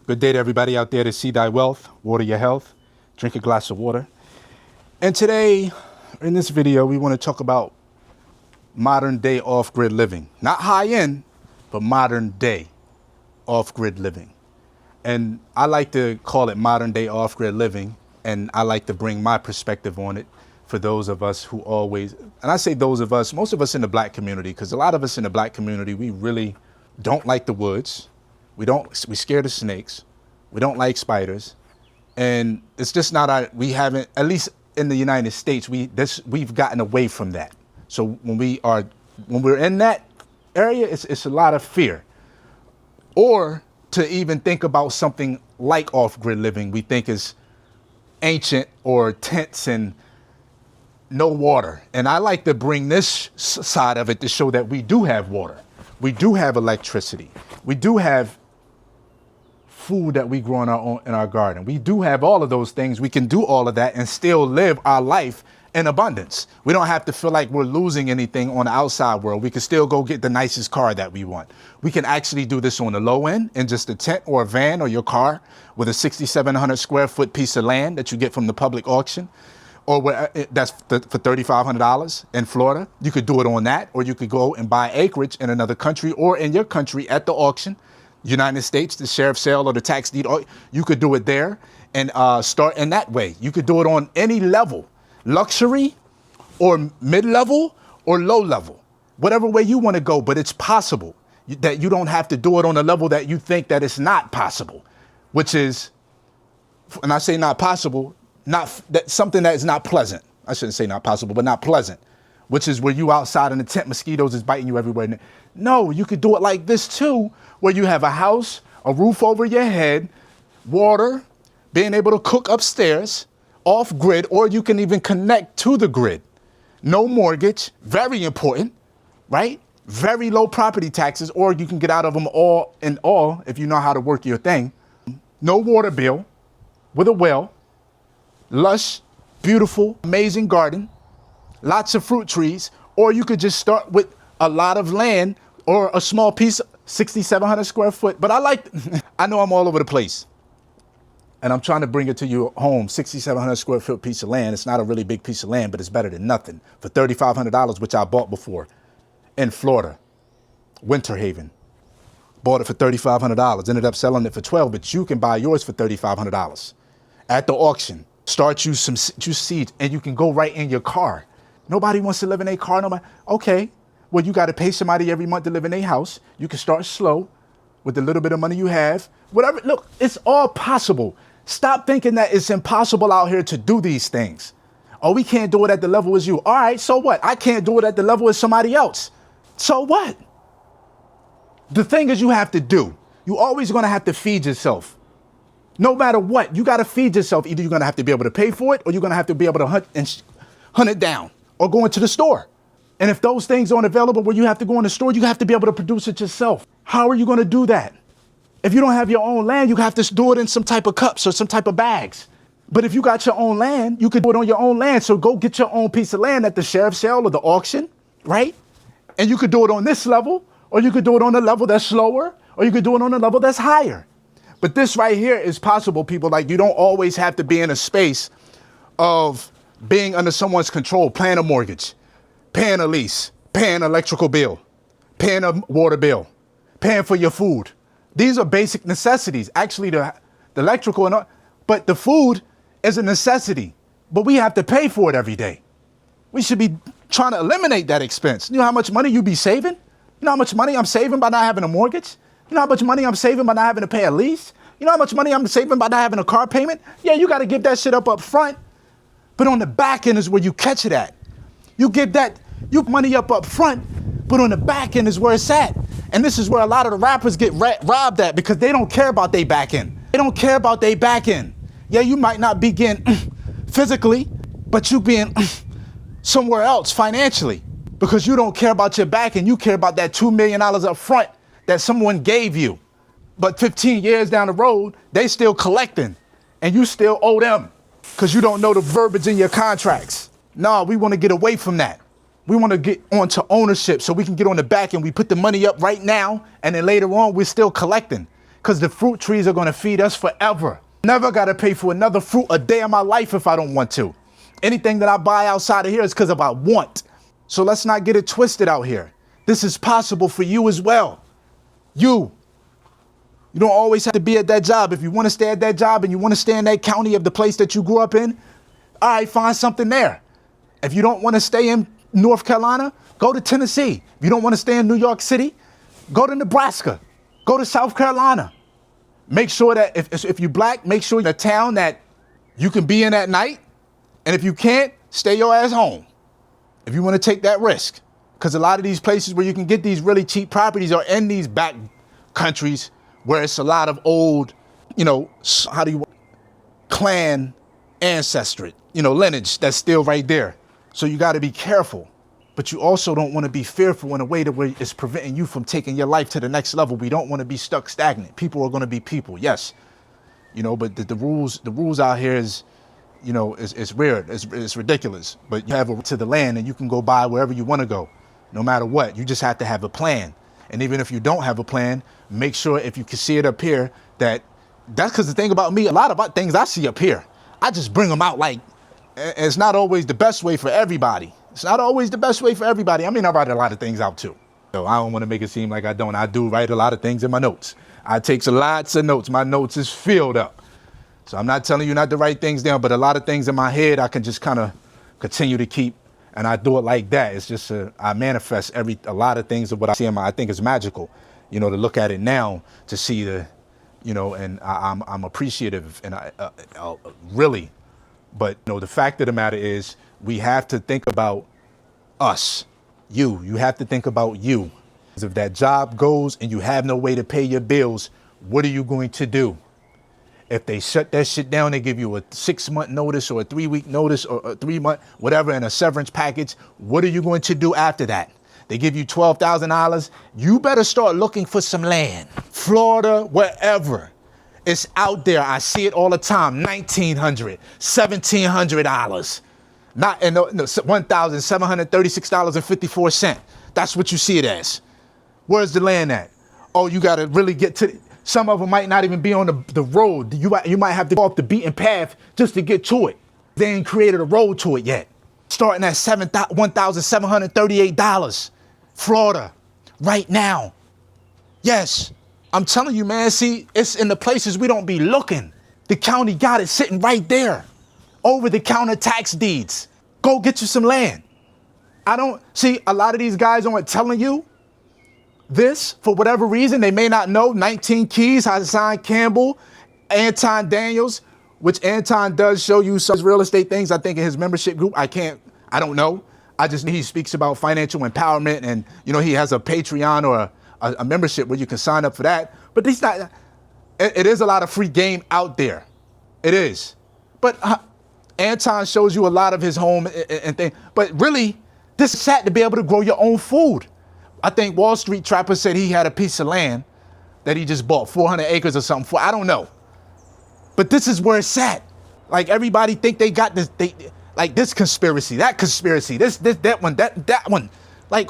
Good day to everybody out there to see thy wealth, water your health, drink a glass of water. And today, in this video, we want to talk about modern day off-grid living. Not high-end, but modern day off-grid living. And I like to call it modern day off-grid living, and I like to bring my perspective on it for those of us who always, and I say those of us, most of us in the black community, because a lot of us in the black community, we really don't like the woods. We're scared of snakes. We don't like spiders. And it's just not we haven't, at least in the United States, we've gotten away from that. So when we're in that area, it's a lot of fear. Or to even think about something like off-grid living, we think is ancient or tents and no water. And I like to bring this side of it to show that we do have water. We do have electricity. We do have food that we grow in our garden. We do have all of those things. We can do all of that and still live our life in abundance. We don't have to feel like we're losing anything on the outside world. We can still go get the nicest car that we want. We can actually do this on the low end in just a tent or a van or your car with a 6,700 square foot piece of land that you get from the public auction, or that's for $3,500 in Florida. You could do it on that, or you could go and buy acreage in another country or in your country at the auction, United States, the sheriff's sale or the tax deed. You could do it there and start in that way. You could do it on any level, luxury or mid-level or low level, whatever way you want to go, but it's possible that you don't have to do it on a level that you think that it's not possible, which is, and I say not possible, something that is not pleasant. I shouldn't say not possible, but not pleasant, which is where you outside in the tent, mosquitoes is biting you everywhere. No, you could do it like this too, where you have a house, a roof over your head, water, being able to cook upstairs, off grid, or you can even connect to the grid. No mortgage, very important, right? Very low property taxes, or you can get out of them all if you know how to work your thing. No water bill, with a well, lush, beautiful, amazing garden, lots of fruit trees, or you could just start with a lot of land or a small piece, 6,700 square foot. But I know I'm all over the place, and I'm trying to bring it to you home. 6,700 square foot piece of land. It's not a really big piece of land, but it's better than nothing. For $3,500, which I bought before in Florida, Winter Haven. Bought it for $3,500, ended up selling it for $12,000, but you can buy yours for $3,500 at the auction. Start you some seeds, and you can go right in your car. Nobody wants to live in a car. Nobody. Okay, well, you got to pay somebody every month to live in a house. You can start slow with the little bit of money you have. Whatever. Look, it's all possible. Stop thinking that it's impossible out here to do these things. Oh, we can't do it at the level as you. All right, so what? I can't do it at the level as somebody else. So what? The thing is, you have to do. You're always going to have to feed yourself. No matter what, you got to feed yourself. Either you're going to have to be able to pay for it, or you're going to have to be able to hunt it down, or go into the store. And if those things aren't available where you have to go in the store, you have to be able to produce it yourself. How are you going to do that? If you don't have your own land, you have to do it in some type of cups or some type of bags. But if you got your own land, you could do it on your own land. So go get your own piece of land at the sheriff's sale or the auction, right? And you could do it on this level, or you could do it on a level that's slower, or you could do it on a level that's higher. But this right here is possible, people. Like, you don't always have to be in a space of being under someone's control, paying a mortgage, paying a lease, paying an electrical bill, paying a water bill, paying for your food. These are basic necessities. Actually, the electrical, but the food is a necessity. But we have to pay for it every day. We should be trying to eliminate that expense. You know how much money you be saving? You know how much money I'm saving by not having a mortgage? You know how much money I'm saving by not having to pay a lease? You know how much money I'm saving by not having a car payment? Yeah, you got to give that shit up front. But on the back end is where you catch it at. You give you money up front, but on the back end is where it's at. And this is where a lot of the rappers get robbed at, because they don't care about their back end. They don't care about their back end. Yeah, you might not be getting physically, but you being somewhere else financially, because you don't care about your back end. You care about that $2 million up front that someone gave you. But 15 years down the road, they still collecting, and you still owe them because you don't know the verbiage in your contracts. No, we want to get away from that. We want to get onto ownership so we can get on the back and we put the money up right now, and then later on we're still collecting. because the fruit trees are going to feed us forever. Never got to pay for another fruit a day of my life if I don't want to. Anything that I buy outside of here is because of I want. So let's not get it twisted out here. This is possible for you as well. You don't always have to be at that job. If you want to stay at that job and you want to stay in that county of the place that you grew up in, all right, find something there. If you don't want to stay in North Carolina, go to Tennessee. If you don't want to stay in New York City, go to Nebraska. Go to South Carolina. Make sure that if you're black, make sure you're in a town that you can be in at night. And if you can't, stay your ass home if you want to take that risk. Because a lot of these places where you can get these really cheap properties are in these back countries where it's a lot of old, clan ancestry, lineage that's still right there. So you got to be careful. But you also don't want to be fearful in a way that it's preventing you from taking your life to the next level. We don't want to be stuck stagnant. People are going to be people, yes. But the rules out here is, it's weird. It's ridiculous. But you have a right to the land and you can go buy wherever you want to go, no matter what. You just have to have a plan. And even if you don't have a plan, make sure if you can see it up here, that's because the thing about me, a lot about things I see up here, I just bring them out like, it's not always the best way for everybody. It's not always the best way for everybody. I mean, I write a lot of things out too. So I don't want to make it seem like I don't. I do write a lot of things in my notes. I take lots of notes. My notes is filled up. So I'm not telling you not to write things down, but a lot of things in my head, I can just kind of continue to keep. And I do it like that. It's just, I manifest a lot of things of what I see I think is magical, to look at it now, to see and I'm appreciative and I really, but the fact of the matter is we have to think about us, you have to think about you. If that job goes and you have no way to pay your bills, what are you going to do? If they shut that shit down, they give you a 6-month notice or a 3-week notice or a 3-month, whatever, and a severance package. What are you going to do after that? They give you $12,000. You better start looking for some land. Florida, wherever. It's out there. I see it all the time. $1,900, $1,700. Not in $1,736.54. That's what you see it as. Where's the land at? Oh, you got to really get to some of them might not even be on the road. You might have to go off the beaten path just to get to it. They ain't created a road to it yet. Starting at $1,738. Florida, right now. Yes, I'm telling you, man, see, it's in the places we don't be looking. The county got it sitting right there. Over-the-counter tax deeds. Go get you some land. A lot of these guys aren't telling you this, for whatever reason, they may not know. 19 Keys, Hassan Campbell, Anton Daniels, which Anton does show you some real estate things, I think, in his membership group. I don't know. I just know he speaks about financial empowerment and, he has a Patreon or a membership where you can sign up for that. But it is a lot of free game out there. It is. But Anton shows you a lot of his home and things. But really, this is sad to be able to grow your own food. I think Wall Street Trapper said he had a piece of land that he just bought, 400 acres or something for. I don't know. But this is where it's at. Like everybody think they got this, like this conspiracy, that conspiracy, that one. Like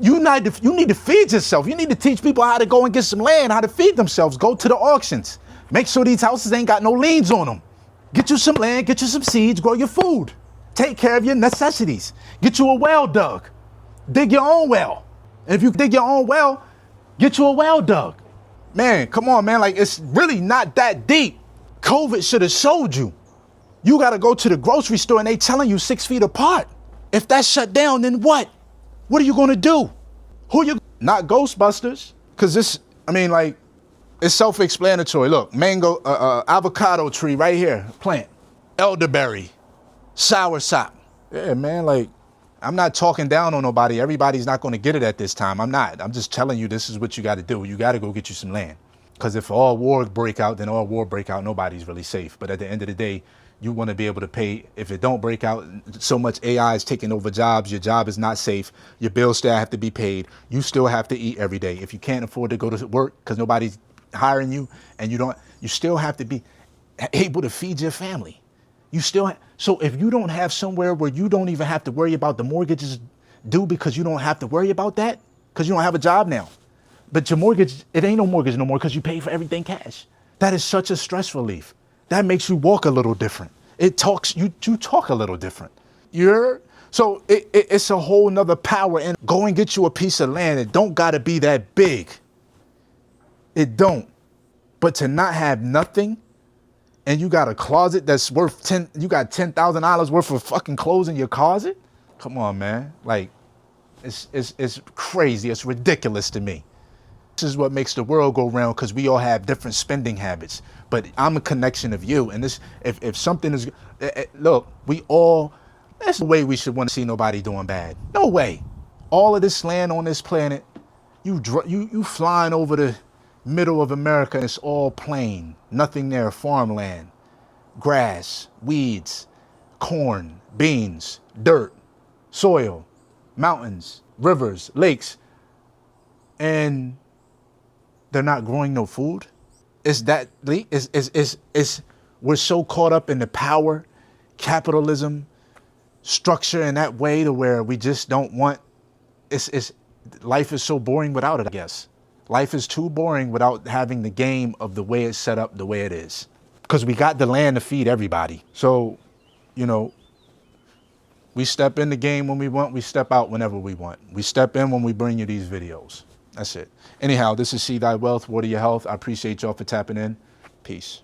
you need to feed yourself. You need to teach people how to go and get some land, how to feed themselves. Go to the auctions. Make sure these houses ain't got no liens on them. Get you some land, get you some seeds, grow your food. Take care of your necessities. Get you a well dug. Dig your own well. And if you dig your own well, get you a well dug. Man, come on, man. Like, it's really not that deep. COVID should have showed you. You got to go to the grocery store and they telling you 6 feet apart. If that's shut down, then what? What are you going to do? Not Ghostbusters. Because it's self-explanatory. Look, mango, avocado tree right here, plant. Elderberry, soursop. Yeah, man, I'm not talking down on nobody. Everybody's not going to get it at this time. I'm not. I'm just telling you this is what you got to do. You got to go get you some land. Because if all war break out, then all war break out. Nobody's really safe. But at the end of the day, you want to be able to pay. If it don't break out, so much AI is taking over jobs. Your job is not safe. Your bills still have to be paid. You still have to eat every day. If you can't afford to go to work because nobody's hiring you and you still have to be able to feed your family. So if you don't have somewhere where you don't even have to worry about the mortgages due because you don't have to worry about that, because you don't have a job now. But your mortgage, it ain't no mortgage no more because you pay for everything cash. That is such a stress relief. That makes you walk a little different. It talks, you talk a little different. So it's a whole nother power. And go and get you a piece of land. It don't gotta be that big. It don't. But to not have nothing, and you got a closet that's worth you got $10,000 worth of fucking clothes in your closet? Come on, man. Like, it's crazy. It's ridiculous to me. This is what makes the world go round, because we all have different spending habits. But I'm a connection of you. And this, if something is, look, we all, that's the way we should want to see nobody doing bad. No way. All of this land on this planet, you flying over the middle of America, and it's all plain, nothing there, farmland, grass, weeds, corn, beans, dirt, soil, mountains, rivers, lakes, and they're not growing no food. We're so caught up in the power, capitalism, structure in that way to where we just don't want, life is so boring without it, I guess. Life is too boring without having the game of the way it's set up, the way it is. Because we got the land to feed everybody. So, you know, we step in the game when we want, we step out whenever we want. We step in when we bring you these videos. That's it. Anyhow, this is See Thy Wealth, Water Your Health. I appreciate y'all for tapping in. Peace.